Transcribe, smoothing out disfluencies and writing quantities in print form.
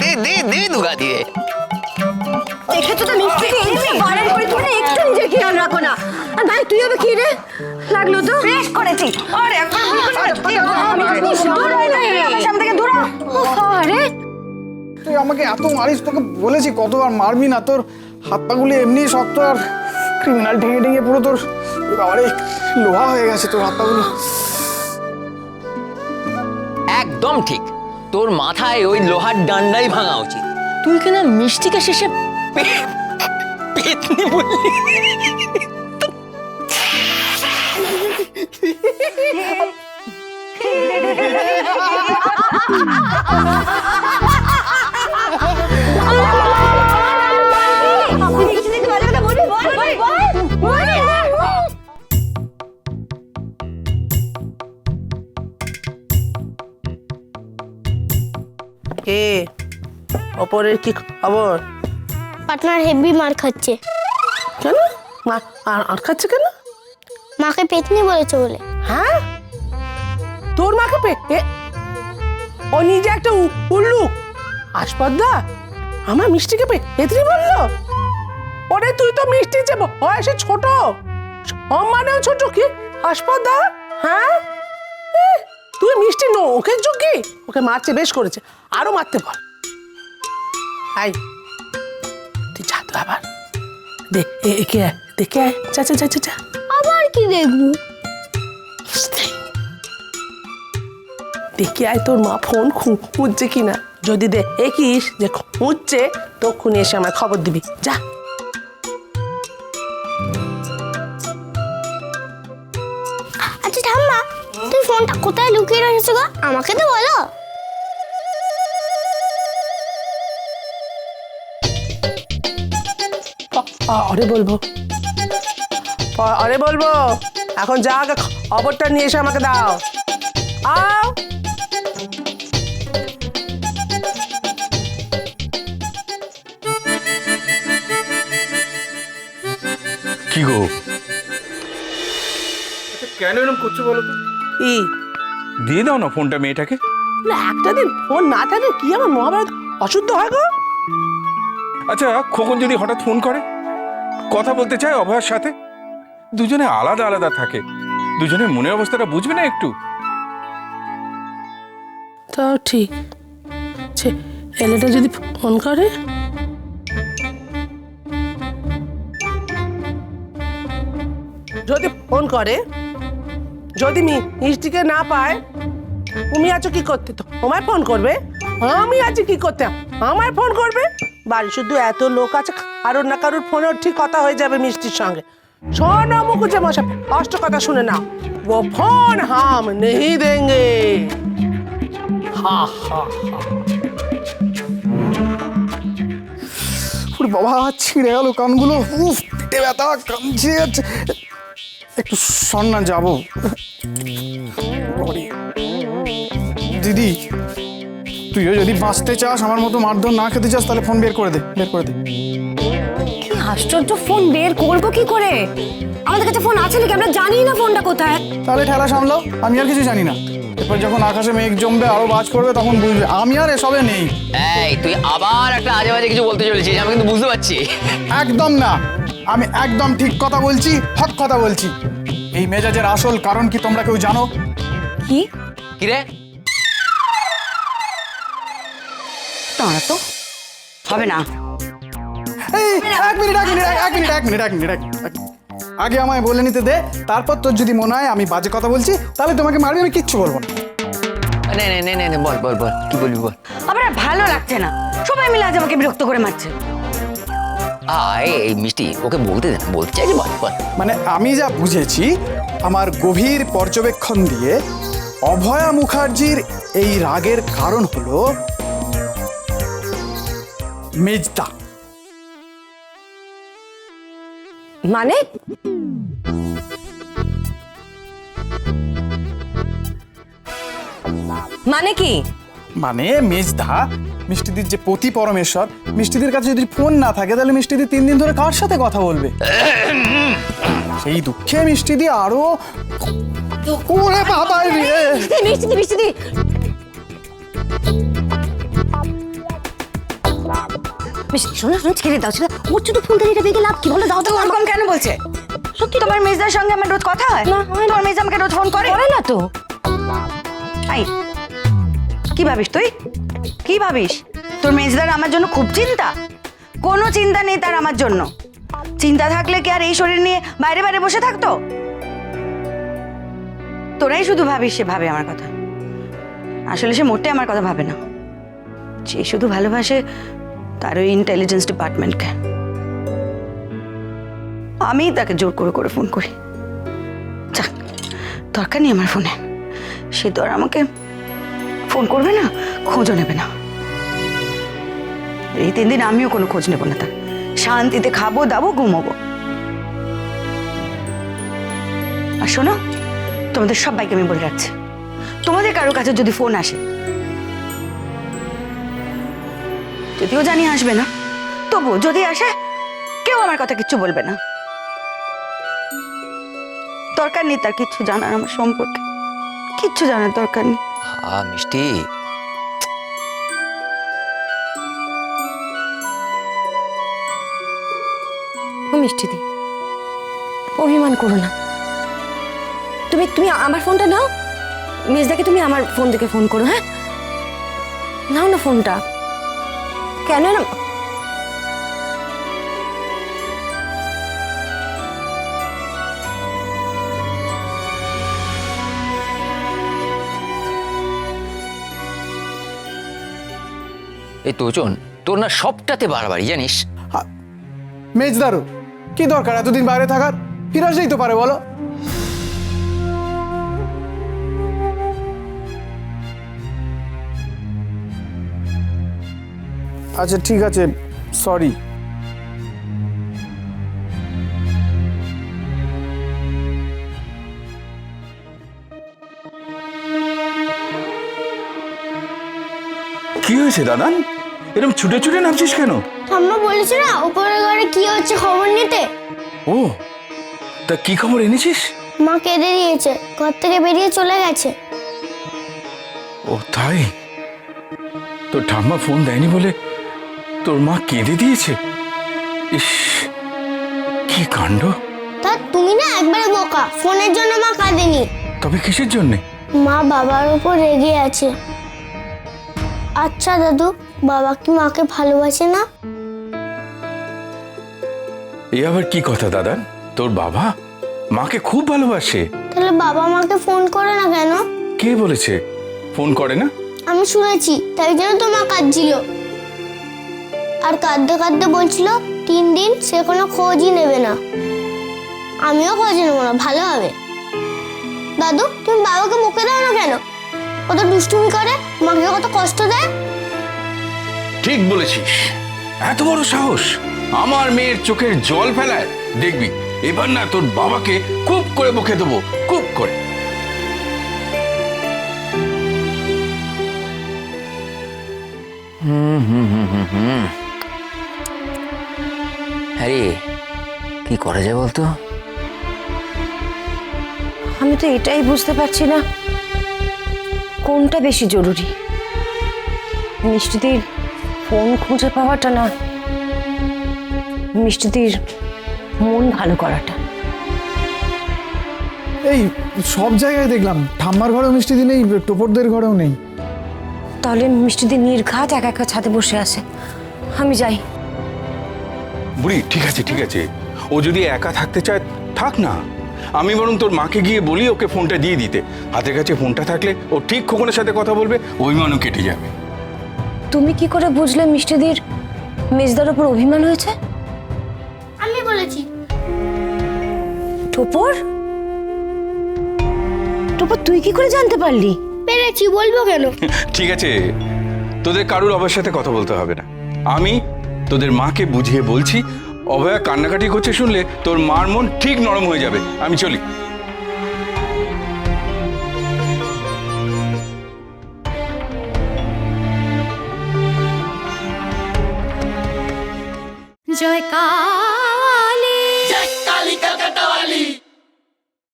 দে দুগা দিয়ে। দেখেছো তো মিষ্টিকে এমনি বারণ করে তুমি একটু নিজের খেয়াল রাখো না। আর ভাই তুই হবে কি রে? লাগলো তো বেশ করেছি। আরে একবার সামনে থেকে দূর হ। আরে তুই আমাকে এত মারিস, তোকে বলেছি কতবার মারবি না। তোর হাত পাগুলি এমনি শক্ত আর ক্রিমিনাল ঢেঙে ঢেঙে পুরো তোর আরে লোহা হয়ে গেছে তোর হাত পাগুলো। একদম ঠিক, তোর মাথায় ওই লোহার ডান্ডাই ভাঙা উচিত। তুই কিনা মিষ্টিকে শেষে পেতনি বললি। কে অপরের কি খবর? পার্টনার হেভি মার খাচ্ছে। কেন আর খাচ্ছে কেন? মাকে পেতনি বলেছে বলে। হ্যাঁ, তোর মাকে ও নিজে একটা উল্লু আসপদ্দা আমার মিষ্টিকে পেতনি বললো। ওরে তুই তো মিষ্টি যে বয়সে ছোট, সম্মানেও ছোট, কি আসপদ্দা? হ্যাঁ, তুই মিষ্টি নো ওকে যোগ্যি? ওকে মারছে, বেশ করেছে, আরো মারতে বল। হাই তুই যা তো আবার দেখে আয়, যা। আবার কি দেখবো? দেখে আয় তোর মা ফোন খুঁজছে কিনা। যদি দেখিস যে খুঁজছে তখনই এসে আমায় খবর দিবি, যা। আচ্ছা ঠাম্মা, তুই ফোনটা কোথায় লুকিয়ে রেখেছো গো? আমাকে তো বলো। আরে বলবো এখন যা, আগে খবরটা নিয়ে এসে আমাকে দাও। আও কি গো, কেন এরকম করছো বলো তো? ই দিয়ে দাও না ফোনটা মেয়েটাকে। একটা দিন ফোন না থাকে কি আমার মহাভারত অশুদ্ধ হয় গো? আচ্ছা, খোকন যদি হঠাৎ ফোন করে, কথা বলতে চায় অভয়ার সাথে, দুজনে আলাদা আলাদা থাকে, দুজনের মনের অবস্থাটা বুঝবে না একটু? তাও ঠিক, ছেলেটা যদি ফোন করে, যদি মিষ্টিকে না পায়, তুমি আছো কি করতে? তো তোমায় ফোন করবে। আমি আছি কি করতে? আমায় ফোন করবে। বাড়ি শুধু এত লোক আছে, কারোর না কারোর ফোনে ঠিক কথা হয়ে যাবে মিষ্টির সঙ্গে। শোনো মুকুজে মশাই, কষ্ট কথা শুনে নাও, ও ফোন হাম নেহি দেঙ্গে। হা হা হা। বাবা ছিঁড়ে গেল কানগুলো, উফ পেটে ব্যথা, কামছে যাচ্ছে। একটু সন্না যাবো। দিদি, তুইও যদি বাঁচতে চাস, আমার মতো মারধর না খেতে চাস, তাহলে ফোন বের করে দে। কি আশ্চর্য, ফোন বের করবো কি করে? আমাদের কাছে ফোন আছে নাকি? আমরা জানি না ফোনটা কোথায়। তাহলে ঠেলা সামলাও, আমি আর কিছু জানি না। এরপর যখন আকাশে মেঘ জমবে, আরো বাজ করবে, তখন বুঝবে আমি আর এসবে নেই। এই তুই আবার একটা আজে বাজে কিছু বলতে চলেছিস, আমি কিন্তু বুঝতে পারছি। একদম না, আমি একদম ঠিক কথা বলছি, হক কথা বলছি। এই মেজাজের আসল কারণ কি তোমরা কেউ জানো? কি কি রে? দাঁড়া তো, হবে না। এই এক মিনিট। আগে আমায় বলে নিতে দে, তারপর তোর যদি মনে হয় আমি বাজে কথা বলছি, তাহলে তোমাকে মারবি, আমি কিচ্ছু বলবো না। নে বল কি বলবি বল। আবার আর ভালো লাগছে না, সবাই মিলে আজ আমাকে বিরক্ত করে মারছে। এই মিষ্টি, ওকে বলতে দে, বলতে চাইছি, বল। মানে আমি যা বুঝেছি, আমার গভীর পর্যবেক্ষণ দিয়ে, অভয়া মুখার্জির এই রাগের কারণ হলো মেজদা। মানে কি? মানে মেজদা মিষ্টিদির যে পতি পরমেশ্বর, মিষ্টিদির কাছে যদি ফোন না থাকে, তাহলে মিষ্টিদি 3 দিন ধরে কার সাথে কথা বলবে? সেই দুঃখে মিষ্টিদি আরো ওরে বাবা রে। মিষ্টিদি শোনো শোনো, ছেড়ে দাও ছেড়ে দাও। ওর ছোট ফোন থেকে এটা বেগে লাভ কি বলো, দাও তো। এরকম কেন বলছে? সত্যি তোমার মেজদার সঙ্গে আমার রোজ কথা হয়? না, হয় না। তোমার মেজদা আমাকে রোজ ফোন করে? করে না তো। আই, কি ভাবিস তুই? কি ভাবিস? তোর মেজদার আমার জন্য খুব চিন্তা? কোনো চিন্তা নেই তার আমার জন্য। চিন্তা থাকলে কি আর এই শরীর নিয়ে বাইরে বাইরে বসে থাকতো? তোরাই শুধু ভাবিস সে ভাবে আমার কথা। আসলে সে মোটে আমার কথা ভাবে না। সে শুধু ভালোবাসে তার ওই ইন্টেলিজেন্স ডিপার্টমেন্টকে। আমি তাকে জোর করে করে ফোন করি। যাক, দরকার নেই আমার ফোনে। সে তো আর আমাকে ফোন করবে না, খোঁজও নেবে না। এই 3 দিন আমিও কোনো খোঁজ নেব না তার। শান্তিতে খাবো দাবো, ঘুমোবো। আর শোনো, তোমাদের সবাইকে আমি বলে রাখছি, তোমাদের কারোর কাছে যদি ফোন আসে, যদিও জানি আসবে না, তবু যদি আসে, কেউ আমার কথা কিচ্ছু বলবে না। দরকার নেই তার কিচ্ছু জানার আমার সম্পর্কে, কিচ্ছু জানার দরকার নেই। মিষ্টি, ও মিষ্টি দি, অভিমান করো না। তুমি তুমি আমার ফোনটা নাও, মেজদাকে তুমি আমার ফোন থেকে ফোন করো। হ্যাঁ, নাও না ফোনটা। কেন না? এই তোজন, তোর না সবটাতে বাড়াবাড়ি জানিস। মেজদারও কি দরকার এতদিন বাইরে থাকার? ফিরে আসলেই তো পারে, বলো। আচ্ছা ঠিক আছে, সরি। কি হয়েছে দাদান? এরকম ছুটে ছুটে নামছিস কেন? ঠাম্মা বলেছে না উপরের ঘরে কি হচ্ছে খবর নিতে। ও, তা কি খবর এনেছিস? মা কেঁদে দিয়েছে, ঘর থেকে বেরিয়ে চলে গেছে। ও তাই? তোর ঠাম্মা ফোন দেয়নি বলে তোর মা কেঁদে দিয়েছে? ইস, কি কাণ্ড। তা তুমি না একবারে বোকা, ফোনের জন্য মা কাঁদেনি। তবে কিসের জন্যে? মা বাবার উপর রেগে আছে। আচ্ছা দাদু, বাবা কি মাকে ভালোবাসে না? এ আবার কি কথা দাদান? তোর বাবা মাকে খুব ভালোবাসে। তাহলে বাবা মাকে ফোন করে না কেন? কে বলেছে ফোন করে না? আমি শুনেছি, তাই জন্য তো মা কাঁদছিল। আর কাঁদতে কাঁদতে বলছিল 3 দিন সে কোনো খোঁজই নেবে না। আমিও খোঁজ নেবো না, ভালো হবে। দাদু, তুমি বাবাকে মুখে দাও না কেন? কত দুষ্টুমি করে, মাকে কত কষ্ট দেয়। ঠিক বলেছিস, এত বড় সাহস আমার মেয়ের চোখের জল ফেলায়। দেখবি এবার না তোর বাবাকে খুব করে বকে দেবো, খুব করে। আরে কি করা যায় বলতো? আমি তো এটাই বুঝতে পারছি না কোনটা বেশি জরুরি, মিষ্টিদির ফোন খুঁজে পাওয়াটা না মিষ্টিদির মন ভালো করাটা। এই সব জায়গায় দেখলাম, ঠাম্মার ঘরেও মিষ্টি নেই, টোপরদের ঘরেও নেই। তাহলে মিষ্টিদির নির্ঘাত একা একা ছাদে বসে আছে। আমি যাই। বুড়ি ঠিক আছে ঠিক আছে, ও যদি একা থাকতে চায় থাক না। আমি বরং তোর মাকে গিয়ে বলি ওকে ফোনটা দিয়ে দিতে। হাতের কাছে ফোনটা থাকলে ও ঠিক খোকনের সাথে কথা বলবে, অভিমানও কেটে যাবে। তুমি কি করে বুঝলে মিষ্টিদির মেজদার উপর অভিমান হয়েছে? আমি বলেছি। টোপর টোপর তুই কি করে জানতে পারলি? পেরেছি, বলবো কেন? ঠিক আছে, তোদের কারুর অভয়ের সাথে কথা বলতে হবে না। আমি তোদের মাকে বুঝিয়ে বলছি। অভয়া কান্নাকাটি করছে শুনলে তোর মার মন ঠিক নরম হয়ে যাবে। আমি চলি।